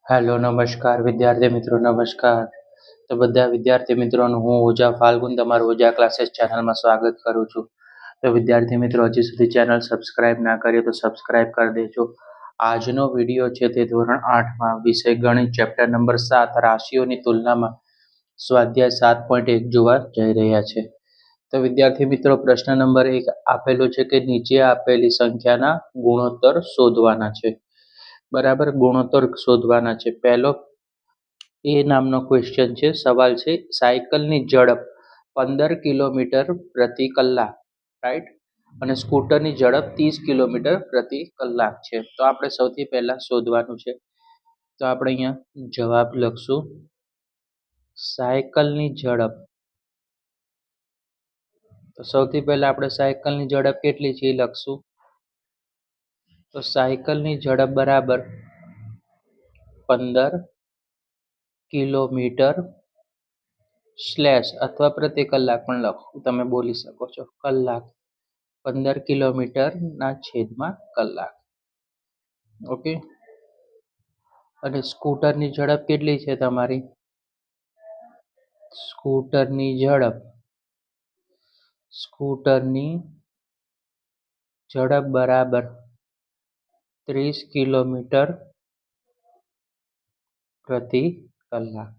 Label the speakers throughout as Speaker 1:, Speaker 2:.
Speaker 1: Hello નમસ્કાર વિદ્યાર્થી મિત્રો નમસ્કાર. તો બધા વિદ્યાર્થી મિત્રોનું હું ઓઝા ફાલ્ગુન તમારું ઓઝા ક્લાસીસ ચેનલમાં સ્વાગત કરું છું. તો વિદ્યાર્થી મિત્રો હજી સુધી ચેનલ સબસ્ક્રાઇબ ના કરી તો સબસ્ક્રાઇબ કરી દેજો. આજનો વિડીયો છે તે ધોરણ 8માં વિષય ગણિત ચેપ્ટર નંબર 7 રાશિઓની તુલનામાં સ્વાધ્યાય 7.1 જોવા જઈ રહ્યા છે. તો વિદ્યાર્થી મિત્રો પ્રશ્ન નંબર 1 આપેલો છે કે નીચે આપેલી સંખ્યાના ગુણોત્તર શોધવાના છે. બરાબર, ગુણોત્તર શોધવાના છે. પહેલો એ નામનો ક્વેશ્ચન છે, સવાલ છે, સાયકલની ઝડપ 15 કિલોમીટર પ્રતિ કલાક, રાઈટ, અને સ્કૂટરની ઝડપ 30 કિલોમીટર પ્રતિ કલાક છે. તો આપણે સૌથી પહેલા શોધવાનું છે. તો આપણે અહીંયા જવાબ લખશું, સાયકલની ઝડપ. તો સૌથી પહેલા આપણે સાયકલની ઝડપ કેટલી છે એ લખશું. તો સાયકલની ઝડપ બરાબર 15 કિલોમીટર સ્લેશ અથવા પ્રતિ કલાક પણ લખો, તમે બોલી શકો છો, કલાક, 15 કિલોમીટરના છેદમાં કલાક. ઓકે. અને સ્કૂટરની ઝડપ કેટલી છે તમારી? સ્કૂટરની ઝડપ બરાબર 30 કિલોમીટર પ્રતિ કલાક,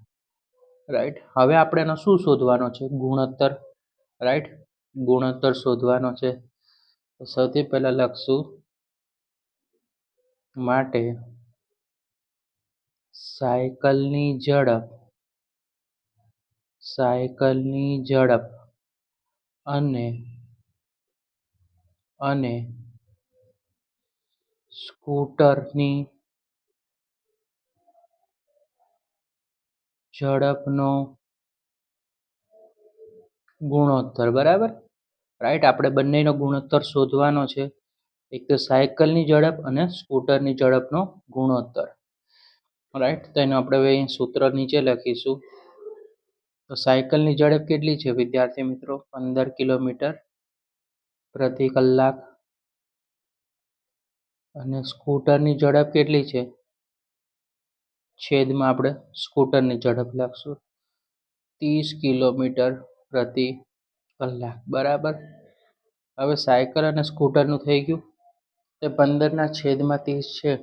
Speaker 1: રાઈટ. હવે આપણે એનો શું શોધવાનો છે? ગુણોત્તર, રાઈટ, ગુણોત્તર શોધવાનો છે. તો સૌથી પહેલા લખશું, માટે સાયકલની ઝડપ અને સ્કૂટરની ઝડપનો ગુણોત્તર, બરાબર, રાઈટ. આપણે બંનેનો ગુણોત્તર શોધવાનો છે. એક તો સાયકલની ઝડપ અને સ્કૂટરની ઝડપનો ગુણોત્તર, રાઈટ. તો એનું આપણે હવે સૂત્ર નીચે લખીશું. તો સાયકલની ઝડપ કેટલી છે વિદ્યાર્થી મિત્રો? 15 કિલોમીટર પ્રતિ કલાક. અને સ્કૂટરની ઝડપ કેટલી છે? છેદમાં આપણે સ્કૂટરની ઝડપ લખશું, 30 કિલોમીટર પ્રતિ કલાક, બરાબર. હવે સાયકલ અને સ્કૂટરનું થઈ ગયું. તે 15ના છેદમાં 30 છે,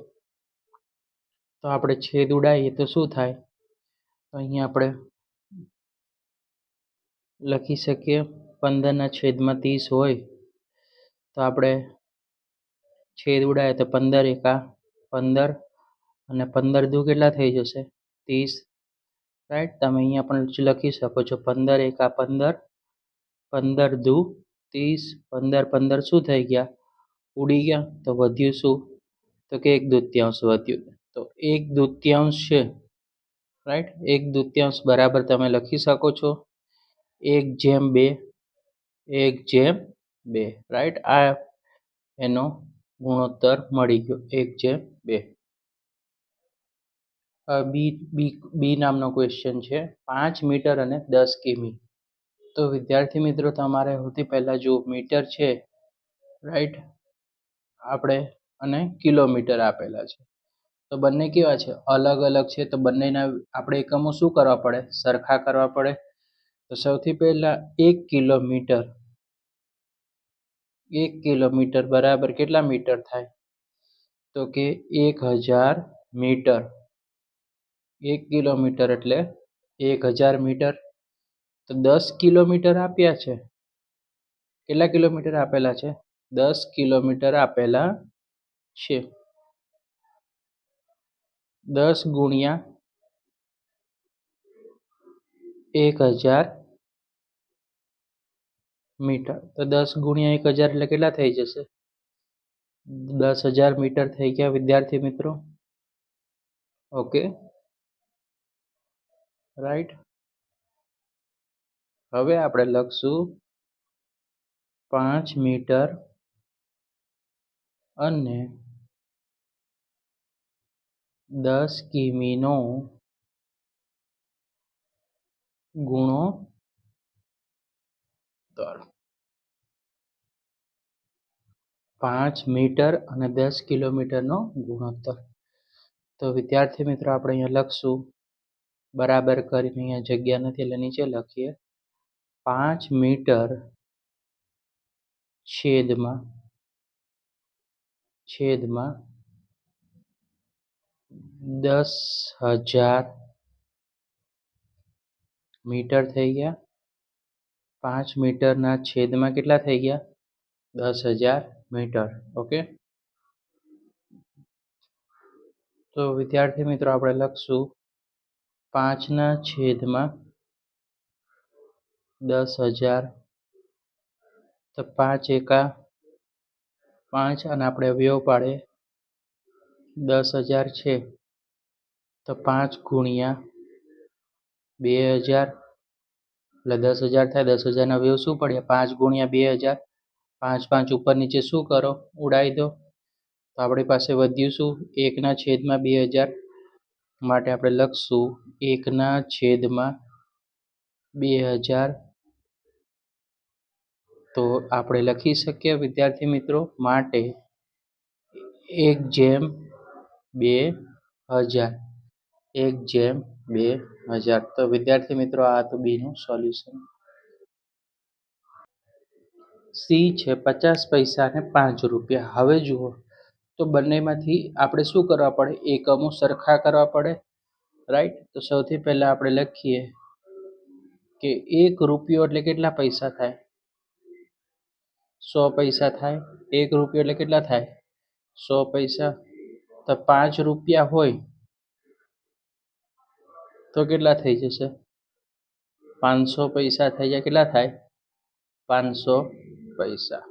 Speaker 1: તો આપણે છેદ ઉડાવીએ તો શું થાય? તો અહીંયા આપણે લખી શકીએ, 15ના છેદમાં 30 હોય તો આપણે છેદ ઉડાવીએ તો 15 એકા 15 અને 15 દુ કેટલા થઈ જશે? 30, રાઈટ. તમે અહીંયા પણ લખી શકો છો, 15 એકા 15, 15 દુ 30, 15 15 શું થઈ ગયા? ઉડી ગયા. તો વધ્યું શું? તો કે 1/2 વધ્યું. તો 1/2 છે, રાઈટ. 1/2 બરાબર તમે લખી શકો છો 1/2, 1/2, રાઈટ. આ એનો ગુણોત્તર મળી ગયો, 1/2. બી નામનો ક્વેશ્ચન છે, 5 મીટર અને 10 કિમી. તો વિદ્યાર્થી મિત્રો તમારે સૌથી પહેલા જો મીટર છે, રાઈટ, આપણે અને કિલોમીટર આપેલા છે. તો બંને કેવા છે? અલગ અલગ છે. તો બંનેના આપણે એકમો શું કરવા પડે? સરખા કરવા પડે. તો સૌથી પહેલા 1 કિલોમીટર બરાબર કેટલા મીટર થાય? તો કે 1000 મીટર. 1 કિલોમીટર એટલે 1000 મીટર. તો 10 કિલોમીટર આપ્યા છે. કેટલા કિલોમીટર આપેલા છે? 10 કિલોમીટર આપેલા છે. 10 ગુણ્યા 1000 મીટર. તો 10 ગુણ્યા 1000 એટલે કેટલા થઈ જશે? 10,000 મીટર થઈ ગયા વિદ્યાર્થી મિત્રો. Okay, right. હવે આપણે લખશું 5 મીટર અને 10 કિમીનો ગુણોત્તર. 5 મીટર અને 10 કિલોમીટરનો ગુણોત્તર. તો વિદ્યાર્થી મિત્રો આપણે અહીંયા લખશું બરાબર કરીને, અહીંયા જગ્યા નથી એટલે નીચે લખીએ 5 મીટર છેદમાં 10,000 મીટર થઈ ગયા. 5 મીટરના છેદમાં કેટલા થઈ ગયા? 10,000 મીટર. ઓકે, તો વિદ્યાર્થી મિત્રો આપણે લખશું 5ના છેદમાં 10,000. તો 5 એકા 5 અને આપણે અવયવ પાડે 10,000 છે તો 5 ગુણ્યા 2,000 એટલે 10,000 થાય. 10,000ના અવયવ શું પડ્યા? 5 ગુણ્યા 2,000. 5 5 ઉપર નીચે શું કરો? ઉડાવી દો. તો આપણી પાસે વધ્યું શું? 1ના છેદમાં 2,000. માટે આપણે લખશું 1ના છેદમાં 2,000. તો આપણે લખી શકીએ વિદ્યાર્થી મિત્રો માટે 1/2000. 1/2000. તો વિદ્યાર્થી મિત્રો આ તો બી નું સોલ્યુશન. સી છે 50 પૈસા અને 5 રૂપિયા. હવે જુઓ તો બંનેમાંથી આપણે શું કરવા પડે? એકમો સરખા કરવા પડે, રાઈટ? તો સૌથી પહેલા આપણે લખીએ કે 1 રૂપિયો એટલે કેટલા પૈસા થાય? 100 પૈસા થાય. 1 રૂપિયો એટલે કેટલા થાય? 100 પૈસા. તો 5 રૂપિયા હોય તો કેટલા થઈ જશે? 500 પૈસા થઈ જાય. કેટલા થાય? 500 પૈસા.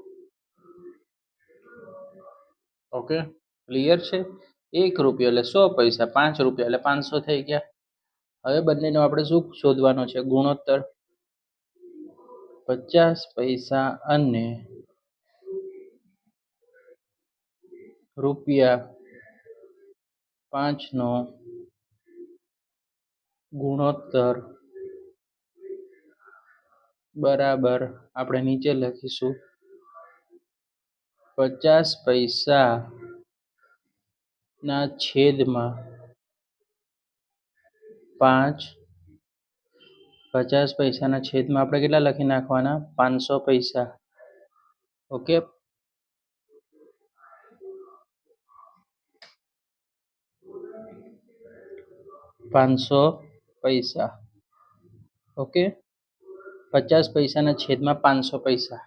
Speaker 1: ઓકે, ક્લિયર છે? 1 રૂપિયો એટલે 100 પૈસા, 5 રૂપિયા એટલે 500 થઈ ગયા. હવે બંનેનો આપણે શું શોધવાનો છે? ગુણોત્તર. 50 પૈસા અને રૂપિયા 5નો ગુણોત્તર બરાબર આપણે નીચે લખીશું 50 પૈસા ના છેદમાં 5. 50 પૈસાના છેદમાં આપણે કેટલા લખી નાખવાના? 500 પૈસા. ઓકે, $500. ઓકે, 50 પૈસાના છેદમાં 500 પૈસા.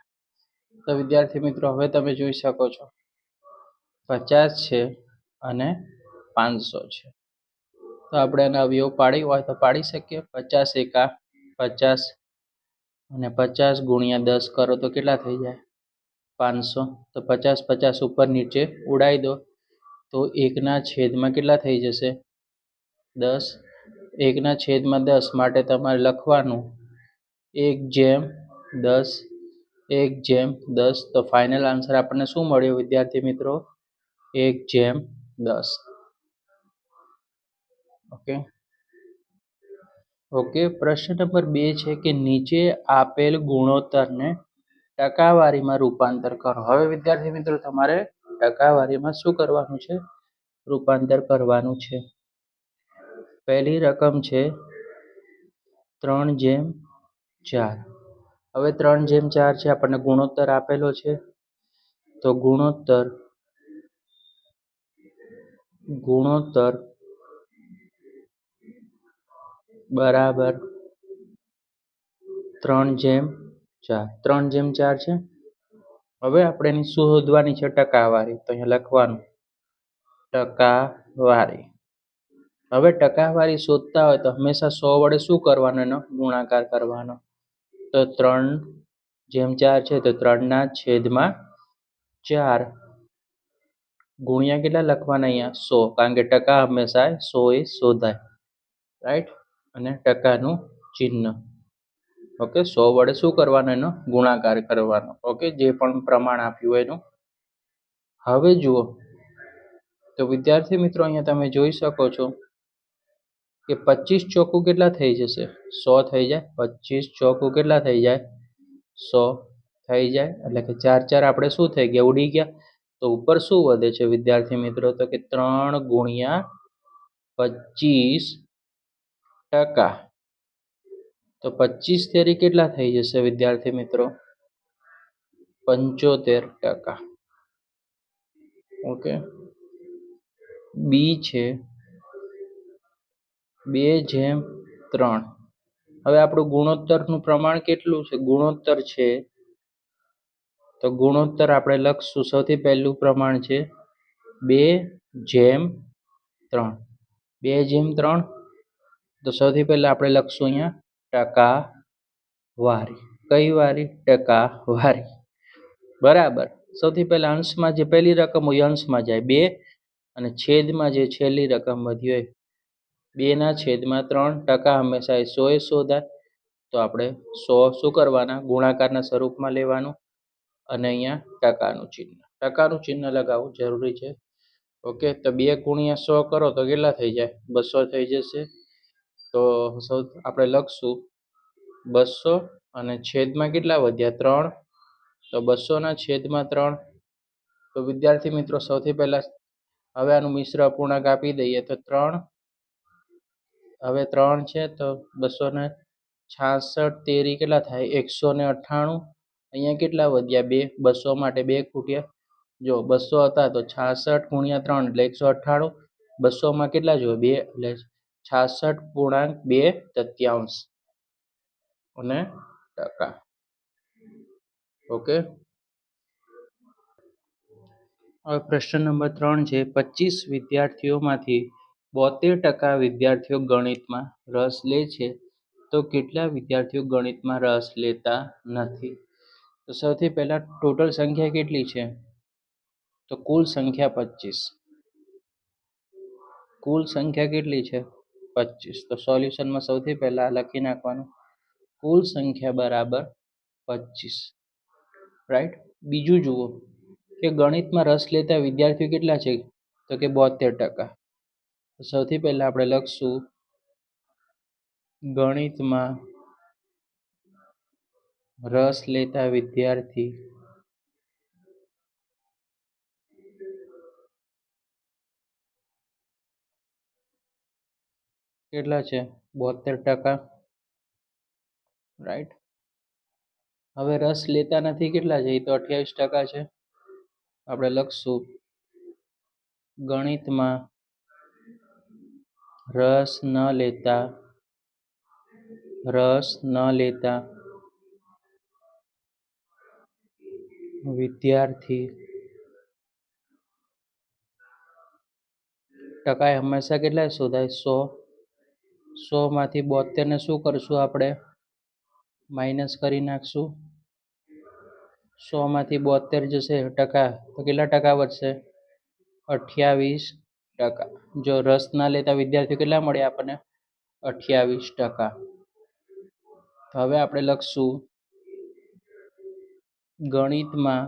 Speaker 1: તો વિદ્યાર્થી મિત્રો હવે તમે જોઈ શકો છો 50 છે અને 500 છે. તો આપણે એના અવયવ પાડી હોય તો પાડી શકીએ. 50 એકા 50 અને 50 ગુણ્યા 10 કરો તો કેટલા થઈ જાય? 500. તો 50 50 ઉપર નીચે ઉડાવી દો તો 1ના છેદમાં કેટલા થઈ જશે? 10. 1ના છેદમાં 10 માટે તમારે લખવાનું 1/10. 1/10. તો ફાઇનલ આન્સર આપણને શું મળ્યો વિદ્યાર્થી મિત્રો? 1/10. Okay, okay. પ્રશ્ન નંબર 2 છે કે નીચે આપેલ ગુણોત્તરને ટકાવારીમાં રૂપાંતર કરો. હવે વિદ્યાર્થી મિત્રો તમારે ટકાવારીમાં શું કરવાનું છે? રૂપાંતર કરવાનું છે. પહેલી રકમ છે 3/4. હવે 3/4 છે, આપણને ગુણોત્તર આપેલો છે. તો ગુણોત્તર બરાબર 3/4. 3/4 છે. હવે આપણે એની શોધવાની છે ટકાવારી. તો અહીંયા લખવાનું ટકાવારી. હવે ટકાવારી શોધતા હોય તો હંમેશા 100 વડે શું કરવાનો? એનો ગુણાકાર કરવાનો. તો 3/4 છે તો 3ના છેદમાં 4 ગુણ્યા કેટલા લખવાના? અહીંયા 100, કારણ કે ટકા હંમેશા 100 એ શોધાય, રાઈટ? અને ટકાનું ચિહ્ન. ઓકે, 100 વડે શું કરવાનો? એનો ગુણાકાર કરવાનો. ઓકે, જે પણ પ્રમાણ આપ્યું એનું. હવે જુઓ તો વિદ્યાર્થી મિત્રો અહીંયા તમે જોઈ શકો છો કે 25 ચોકુ કેટલા થઈ જશે? 100 થઈ જાય. 25 ચોકુ કેટલા થઈ જાય? 100 થઈ જાય. એટલે કે 4 4 આપણે શું થઈ ગયા? ઉડી ગયા. તો ઉપર શું વધે છે વિદ્યાર્થી મિત્રો? તો કે 3 ગુણ્યા 25%. તો 25 તેરી કેટલા થઈ જશે વિદ્યાર્થી મિત્રો? 75%. ઓકે. બી છે 2/3. હવે આપણું ગુણોત્તરનું પ્રમાણ કેટલું છે? ગુણોત્તર છે તો ગુણોત્તર આપણે લખશું. સૌથી પહેલું પ્રમાણ છે 2/3. 2/3. તો સૌથી પહેલા આપણે લખશું અહીંયા ટકાવારી. કઈ વારી? ટકાવારી. બરાબર. સૌથી પહેલા અંશમાં જે પહેલી રકમ હોય અંશમાં જાય 2, અને છેદમાં જે છેલ્લી રકમ વધી હોય 2/3. હંમેશા 100 શોધાય. તો આપણે 100 શું કરવાના? ગુણાકારના સ્વરૂપમાં લેવાનું, અને અહીંયા ટકાનું ચિહ્ન લગાવવું જરૂરી છે. ઓકે. તો 2 × 100 કરો તો કેટલા થઈ જાય? 200 થઈ જશે. તો આપણે લખશું 200, અને છેદમાં કેટલા વધ્યા? 3. તો 200/3. તો વિદ્યાર્થી મિત્રો સૌથી પહેલા હવે આનું મિશ્ર અપૂર્ણાંક આપી દઈએ તો 3. હવે 3 છે તો 266 તેરી કેટલા થાય? 198. અહીંયા કેટલા વધ્યા? 2. 200 માટે 2 ખૂટ્યા. જો 200 હતા તો 66 × 3 એટલે 198. 200 માં કેટલા જોઈએ? 2 એટલે 66.2 અને ટકા. ઓકે. હવે પ્રશ્ન નંબર 3 છે 25 વિદ્યાર્થીઓમાંથી 72% વિદ્યાર્થીઓ ગણિતમાં રસ લે છે, તો કેટલા વિદ્યાર્થીઓ ગણિતમાં રસ લેતા નથી? તો સૌથી પહેલા ટોટલ સંખ્યા કેટલી છે? તો કુલ સંખ્યા 25. કુલ સંખ્યા કેટલી છે? 25. તો સોલ્યુશનમાં સૌથી પહેલા લખી નાખવાનું કુલ સંખ્યા બરાબર 25. રાઈટ. બીજું જુઓ કે ગણિતમાં રસ લેતા વિદ્યાર્થીઓ કેટલા છે? તો કે 72%. તો સૌથી પહેલા આપણે લખશું ગણિતમાં રસ લેતા વિદ્યાર્થી કેટલા છે? 72%. રાઈટ. હવે રસ લેતા નથી કેટલા છે? એ તો 28% છે. આપણે લખશું ગણિતમાં રસ ન લેતા વિદ્યાર્થી ટકા એ હંમેશા કેટલા શોધાય? 100. 100 માંથી 72 ને શું કરશું? આપણે માઇનસ કરી નાખશું. 100 માંથી 72 જશે ટકા તો કેટલા ટકા વધશે? 28%. જો રસ ના લેતા વિદ્યાર્થીઓ કેટલા મળે આપણને? 28%. હવે આપણે લખશું ગણિતમાં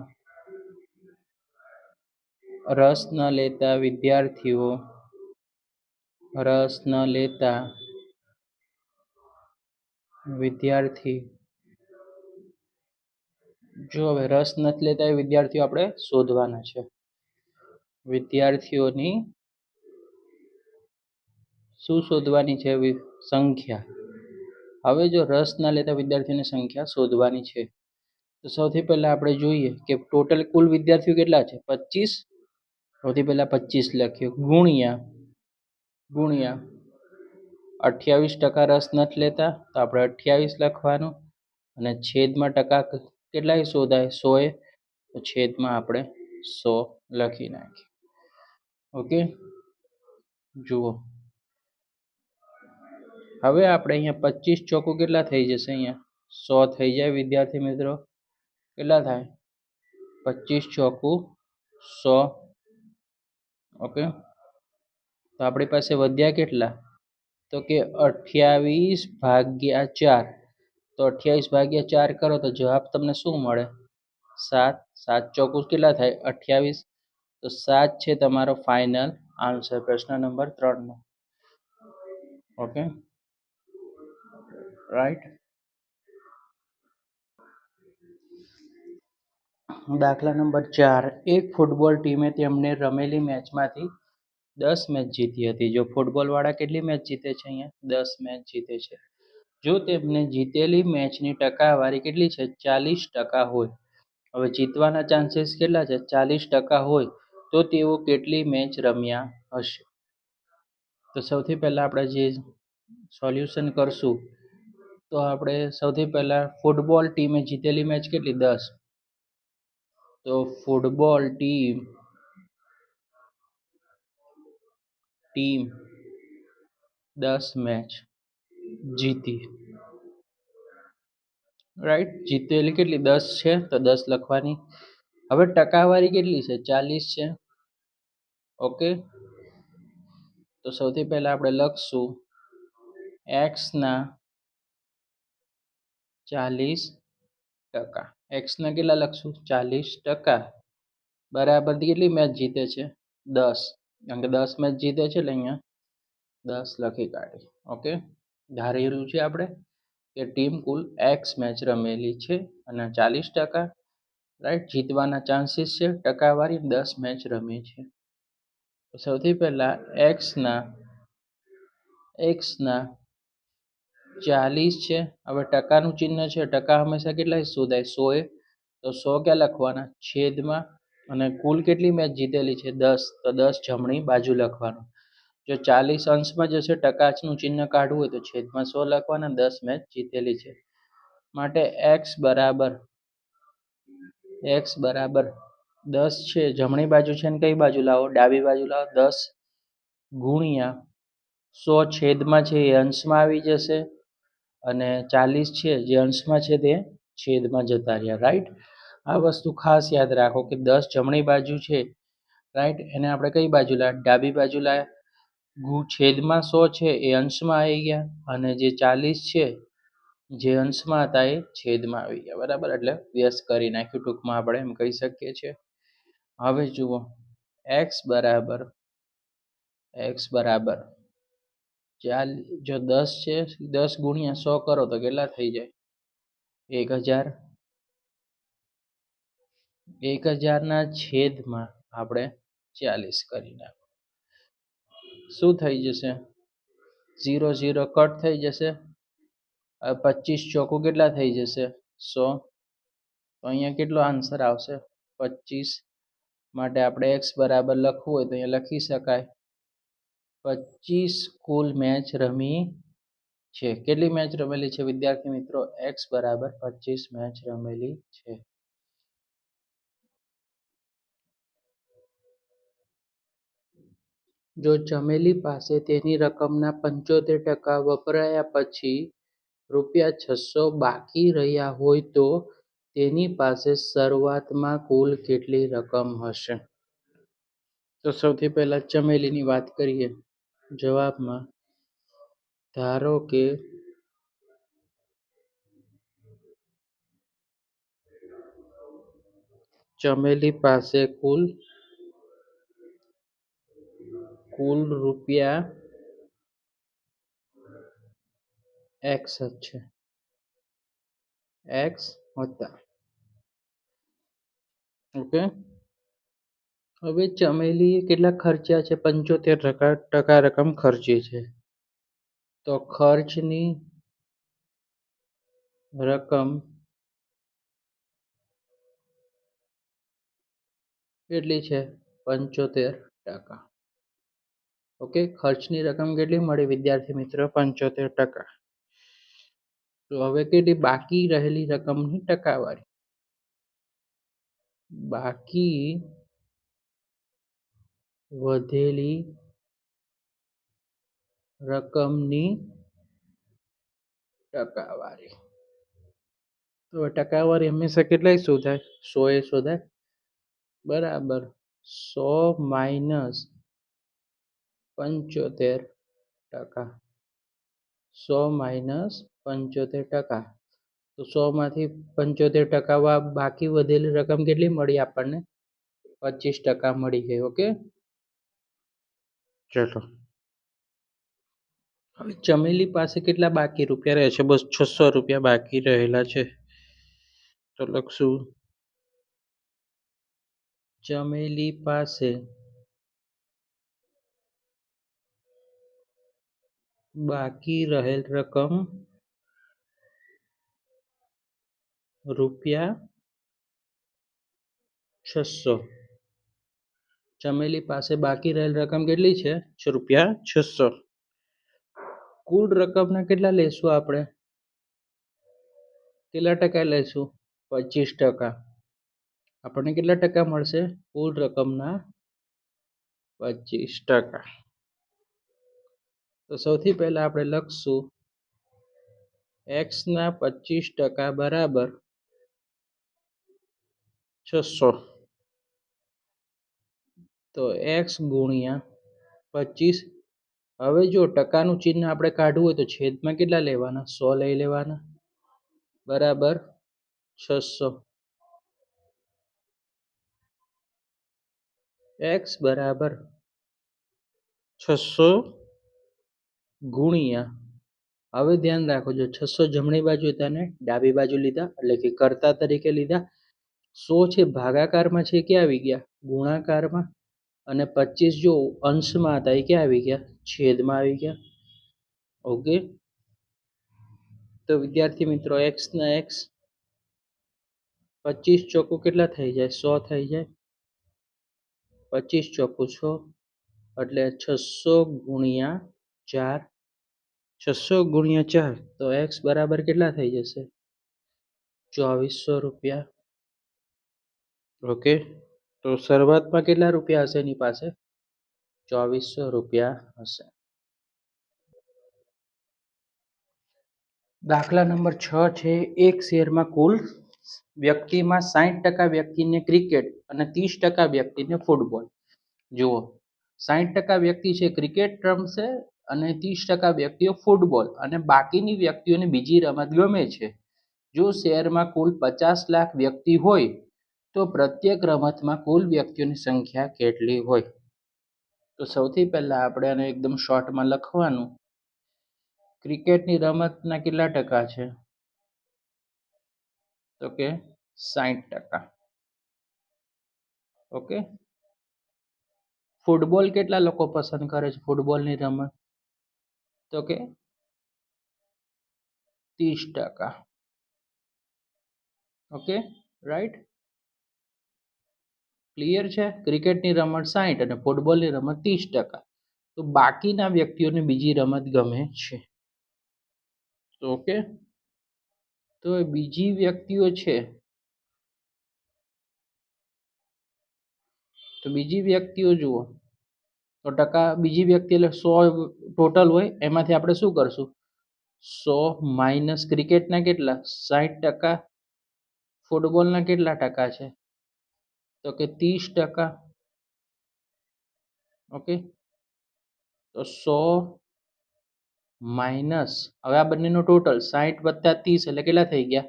Speaker 1: રસ ન લેતા વિદ્યાર્થી જો હવે રસ નથી લેતા એ વિદ્યાર્થીઓ આપણે શોધવાના છે. વિદ્યાર્થીઓની શું શોધવાની છે? સંખ્યા. હવે જો રસ ના લેતા વિદ્યાર્થીઓની સંખ્યા શોધવાની છે તો સૌથી પહેલા આપણે જોઈએ કે ટોટલ કુલ વિદ્યાર્થીઓ કેટલા છે? 25. સૌથી પહેલા 25 લખ્યું ગુણ્યા 28% રસ નથી લેતા તો આપણે 28 લખવાનું, અને છેદમાં ટકા કેટલા શોધાય? 100. તો છેદમાં આપણે 100 લખી નાખીએ. ઓકે. જુઓ હવે આપણે અહીંયા 25 ચોકું કેટલા થઈ જશે? અહીંયા 100 થઈ જાય વિદ્યાર્થી મિત્રો. કેટલા થાય? 25 ચોકું 100. ઓકે. તો આપણી પાસે વધ્યા કેટલા? તો કે 28/4. તો 28/4 કરો તો જવાબ તમને શું મળે? 7. 7 ચોકું કેટલા થાય? 28. તો 7 છે તમારો ફાઇનલ આન્સર પ્રશ્ન નંબર 3 નો. ઓકે. રાઈટ. દાખલા નંબર 4 એક ફૂટબોલ ટીમે તેમને રમેલી મેચમાંથી 10 મેચ જીતી હતી. જો ફૂટબોલવાળા કેટલી મેચ જીતે છે અહીંયા? 10 મેચ જીતે છે. જો તેમને જીતેલી મેચની ટકાવારી કેટલી છે? 40% હોય. હવે જીતવાના ચાન્સીસ કેટલા છે? 40% હોય તો તેઓ કેટલી મેચ રમ્યા હશે? તો સૌથી પહેલાં આપણે જે સોલ્યુશન કરશું તો આપણે સૌથી પહેલાં ફૂટબોલ ટીમે જીતેલી મેચ કેટલી? 10. તો ફૂટબોલ ટીમ 10 મેચ જીતી. રાઈટ, જીતેલી કેટલી? 10 છે તો 10 લખવાની. હવે ટકાવારી કેટલી છે? 40 છે. ઓકે, તો સૌથી પહેલા આપણે લખશું x ના 40%. x ના કેટલા લખશું? 40%. બરાબર કેટલી મેચ જીતે છે? 10. કારણ કે 10 મેચ જીતે છે એટલે અહીંયા 10 લખી કાઢી. ઓકે, ધારેલું છે આપણે કે ટીમ કુલ x મેચ રમેલી છે અને 40%, રાઈટ, જીતવાના ચાન્સીસ છે, ટકાવારી 10 મેચ રમી છે. સૌથી પહેલા x ના 40 છે. હવે ટકાનું ચિહ્ન છે, ટકા હંમેશા કેટલા શોધાય? 100. તો 100 ક્યાં લખવાના? છેદમાં. અને કુલ કેટલી મેચ જીતેલી છે? 10. તો 10 જમણી બાજુ લખવાનું. જો 40 અંશમાં જશે, ટકાનું ચિહ્ન કાઢવું હોય તો છેદમાં 100 લખવાના. 10 મેચ જીતેલી છે માટે x બરાબર 10 છે. જમણી બાજુ છે ને કઈ બાજુ લાવો? ડાબી બાજુ લાવો. 10 ગુણ્યા 100 છેદમાં છે એ અંશમાં આવી જશે અને 40 છે જે અંશમાં છે તે છેદમાં જતા રહ્યા. રાઈટ, આ વસ્તુ ખાસ યાદ રાખો કે 10 જમણી બાજુ છે, રાઈટ, એને આપણે કઈ બાજુ લાવ્યા? ડાબી બાજુ લાવ્યા. છેદમાં 100 છે એ અંશમાં આવી ગયા અને જે 40 છે જે અંશમાં હતા એ છેદમાં આવી ગયા. બરાબર, એટલે વ્યસ્ત કરી નાખ્યું ટૂંકમાં આપણે એમ કહી શકીએ છીએ. હવે જુઓ, x બરાબર જો 10 છે, 10 ગુણ્યા 100 કરો તો કેટલા થઈ જાય? 1000. 1000 ના છેદમાં આપણે 40 કરી નાખો. શું થઈ જશે? 0 0 કટ થઈ જશે. 25 ચોકું કેટલા થઈ જશે? 100. તો અહીંયા કેટલો આન્સર આવશે? 25. માટે આપણે x બરાબર લખવું હોય તો અહીંયા લખી શકાય 25 કુલ મેચ રમી છે. કેટલી મેચ રમેલી છે વિદ્યાર્થી મિત્રો? x બરાબર 25 મેચ રમેલી છે. જો ચમેલી પાસે તેની રકમના 75% વપરાયા પછી ₹600 બાકી રહ્યા હોય તો તેની પાસે શરૂઆતમાં કુલ કેટલી રકમ હશે? તો સૌથી પહેલા ચમેલીની વાત કરીએ. જવાબમાં ધારો કે ચમેલી પાસે કુલ રૂપિયા x છે. x હતા. ઓકે, હવે ચમેલી કેટલા ખર્ચ્યા છે? 75% રકમ ખર્ચી છે. તો ખર્ચની રકમ કેટલી છે? 75%. ઓકે, ખર્ચની રકમ કેટલી મળી વિદ્યાર્થી મિત્રો? 75%. તો હવે કેટલી બાકી રહેલી રકમની ટકાવારી? બાકી વધેલી રકમની ટકાવારી. તો ટકાવારી હંમેશા કેટલાય શોધાય? 100 શોધાય. બરાબર, 100 માઇનસ 75%. 100 માઇનસ 75%. તો 100 માંથી 75% બાકી વધેલી રકમ કેટલી મળી આપણને? 25% મળી ગઈ. ઓકે, ચલો. હવે ચમેલી પાસે કેટલા બાકી રૂપિયા રહે છે? બસ 600 રૂપિયા બાકી રહેલા છે. તો લખશું ચમેલી પાસે બાકી રહેલ રકમ ₹600. ચમેલી પાસે બાકી રહેલ રકમ કેટલી છે? ₹600. કુલ રકમના કેટલા લેશું આપણે? કેટલા ટકા લેશું? 25%. આપણને કેટલા ટકા મળશે? કુલ રકમના 25%. તો સૌથી પહેલા આપણે લખશું x ના 25% બરાબર 600. તો x ગુણ્યા 25. હવે જો ટકાનું ચિહ્ન આપણે કાઢવું હોય તો છેદમાં કેટલા લેવાના? 100 લઈ લેવાના બરાબર 600. x બરાબર 600 ગુણ્યા, હવે ધ્યાન રાખો, જો 600 જમણી બાજુ હતા ને ડાબી બાજુ લીધા એટલે કે કર્તા તરીકે લીધા. 100 છે ભાગાકારમાં છે, ક્યાં આવી ગયા? ગુણાકારમાં. અને 25 જો અંશમાં હતા એ ક્યાં આવી ગયા? છેદમાં આવી ગયા. ઓકે, તો વિદ્યાર્થી મિત્રો x ના x 25 ચોકુ કેટલા થઈ જાય? 100 થઈ જાય. 25 ચોકુ 6 એટલે 600 ગુણ્યા 4. 600 ગુણ્યા 4 તો x બરાબર કેટલા થઈ જશે? ₹2400. ઓકે, તો શરૂઆતમાં કેટલા રૂપિયા હશે એની પાસે? ₹2400 હશે. દાખલા નંબર 6 છે. એક શહેરમાં કુલ વ્યક્તિમાં 60% વ્યક્તિને ક્રિકેટ અને 30% વ્યક્તિને ફૂટબોલ. જુઓ, 60% વ્યક્તિ છે ક્રિકેટ રમશે અને 30% વ્યક્તિઓ ફૂટબોલ, અને બાકીની વ્યક્તિઓને બીજી રમત ગમે છે. જો શહેરમાં કુલ 50 લાખ વ્યક્તિ હોય તો પ્રત્યેક રમતમાં કુલ વ્યક્તિઓની સંખ્યા કેટલી હોય? તો સૌથી પહેલા આપણે આને એકદમ શોર્ટમાં લખવાનું. ક્રિકેટની રમતના કેટલા ટકા છે? તો કે 60%. ઓકે, ફૂટબોલ કેટલા લોકો પસંદ કરે છે ફૂટબોલની રમત? તો કે 30%. ઓકે, રાઈટ, ક્લિયર છે? ક્રિકેટની રમત 60 અને ફૂટબોલની રમત 30%. તો બાકીના વ્યક્તિઓને બીજી રમત ગમે છે. ઓકે, તો બીજી વ્યક્તિઓ છે, તો બીજી વ્યક્તિઓ જુઓ, તો ટકા બીજી વ્યક્તિ એટલે 100 ટોટલ હોય, એમાંથી આપણે શું કરશું? 100 માઇનસ ક્રિકેટના કેટલા? 60%. ફૂટબોલના કેટલા ટકા છે? તો કે 30%. ઓકે, તો 100 માઇનસ, હવે આ બંનેનું ટોટલ 60 વત્તા 30 એટલે કેટલા થઈ ગયા?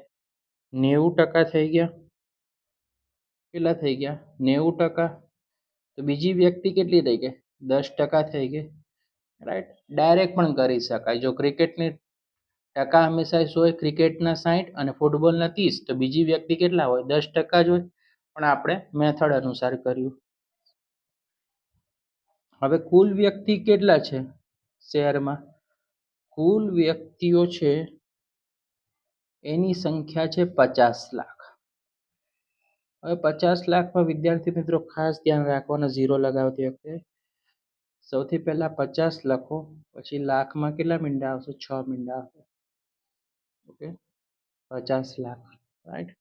Speaker 1: 90% થઈ ગયા. કેટલા થઈ ગયા? 90%. તો બીજી વ્યક્તિ કેટલી થઈ ગઈ? 10% થઈ ગઈ. રાઈટ, ડાયરેક્ટ પણ કરી શકાય. જો ક્રિકેટની ટકા હંમેશા શું હોય? ક્રિકેટના 60 અને ફૂટબોલના 30, તો બીજી વ્યક્તિ કેટલા હોય? 10% જ હોય. પણ આપણે મેથડ અનુસાર કર્યું. હવે કુલ વ્યક્તિ કેટલા છે શહેરમાં? કુલ વ્યક્તિઓ છે એની સંખ્યા છે 50 લાખ. હવે 50 લાખમાં વિદ્યાર્થી મિત્રો ખાસ ધ્યાન રાખવાના, 0 લગાવતી વખતે સૌથી પહેલા 50 લખો, પછી લાખમાં કેટલા મીંડા આવશે? 6 મીંડા આવશે. ઓકે, 50 લાખ. રાઈટ,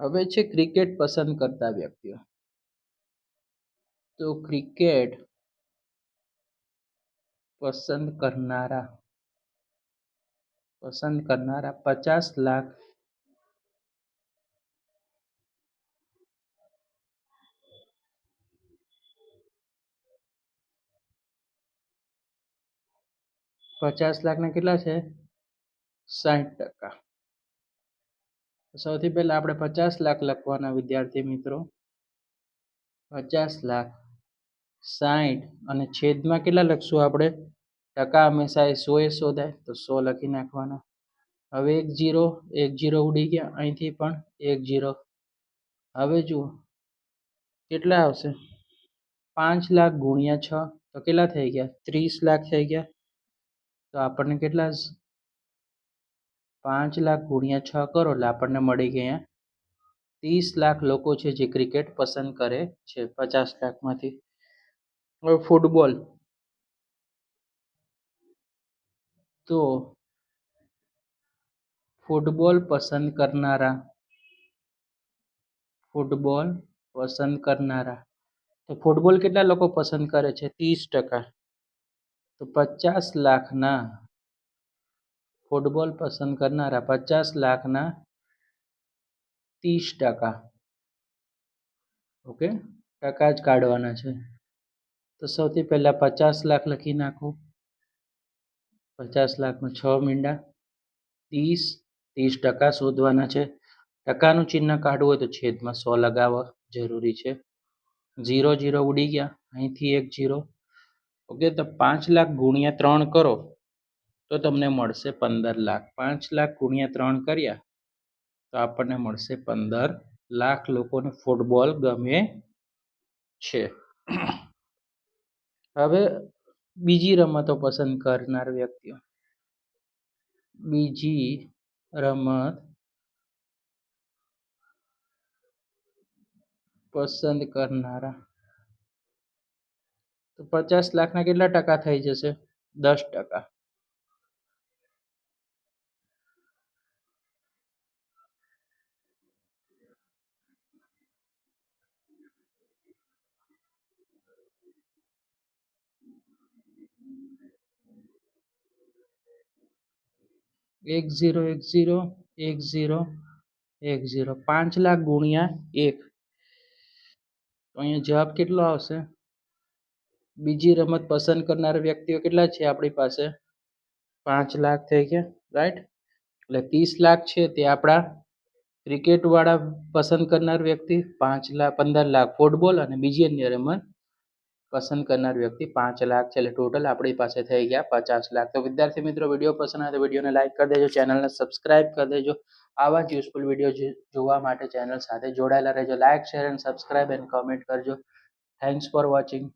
Speaker 1: હવે છે ક્રિકેટ પસંદ કરતા વ્યક્તિઓ. તો ક્રિકેટ પસંદ કરનારા 50 લાખ. લાખના કેટલા છે? 60%. સૌથી પહેલા આપણે 50 લાખ લખવાના વિદ્યાર્થી મિત્રો. 50 લાખ 60 અને છેદમાં કેટલા લખશું આપણે? ટકા હંમેશા 100 શોધાય, તો 100 લખી નાખવાના. હવે 1 0 ઉડી ગયા, અહીંથી પણ 1 0. હવે જુઓ કેટલા આવશે? 5 લાખ ગુણ્યા 6 તો કેટલા થઈ ગયા? 30 લાખ થઈ ગયા. તો આપણને કેટલા 5 લાખ ગુણ્યા 6 કરો એટલે આપણને મળી ગયા 30 લાખ લોકો છે જે ક્રિકેટ પસંદ કરે છે 50 લાખમાંથી. હવે ફૂટબોલ, તો ફૂટબોલ પસંદ કરનારા, તો ફૂટબોલ કેટલા લોકો પસંદ કરે છે? 30%. તો 50 લાખના ફૂટબોલ પસંદ કરનારા 50 લાખના 30%. ઓકે, ટકા જ કાઢવાના છે. તો સૌથી પહેલા 50 લાખ લખી નાખો. 50 લાખમાં 6 મીંડા 30% શોધવાના છે. ટકાનું ચિહ્ન કાઢવું હોય તો છેદમાં 100 લગાવવા જરૂરી છે. 0 0 ઉડી ગયા, અહીંથી એક 0. ઓકે, તો 5 લાખ ગુણ્યા 3 કરો તો તમને મળશે 15 લાખ. 5 લાખ ગુણ્યા 3 કર્યા તો આપણને મળશે 15 લાખ લોકોને ફૂટબોલ ગમે છે. હવે બીજી રમતો પસંદ કરનાર વ્યક્તિઓ, બીજી રમત પસંદ કરનારા, તો 50 લાખના કેટલા ટકા થઈ જશે? 10%. એક 0 1 0 1 0 1 0. 5 લાખ ગુણ્યા 1, તો અહીંયા જવાબ કેટલો આવશે? બીજી રમત પસંદ કરનાર વ્યક્તિઓ કેટલા છે આપણી પાસે? 5 લાખ થઈ ગયા, રાઈટ? એટલે 30 લાખ છે તે આપણા ક્રિકેટ વાળા પસંદ કરનાર વ્યક્તિ, 15 લાખ ફૂટબોલ, અને બીજી અન્ય રમત પસંદ કરનાર વ્યક્તિ 5 લાખ છે. એટલે ટોટલ આપણી પાસે થઈ ગયા 50 લાખ. તો વિદ્યાર્થી મિત્રો, વિડીયો પસંદ આવે તો વિડીયોને લાઈક કરી દેજો, ચેનલને સબસ્ક્રાઇબ કરી દેજો. આવા જ યુઝફુલ વિડીયો જોવા માટે ચેનલ સાથે જોડાયેલા રહેજો. Like, share and subscribe and comment કરજો. Thanks for watching.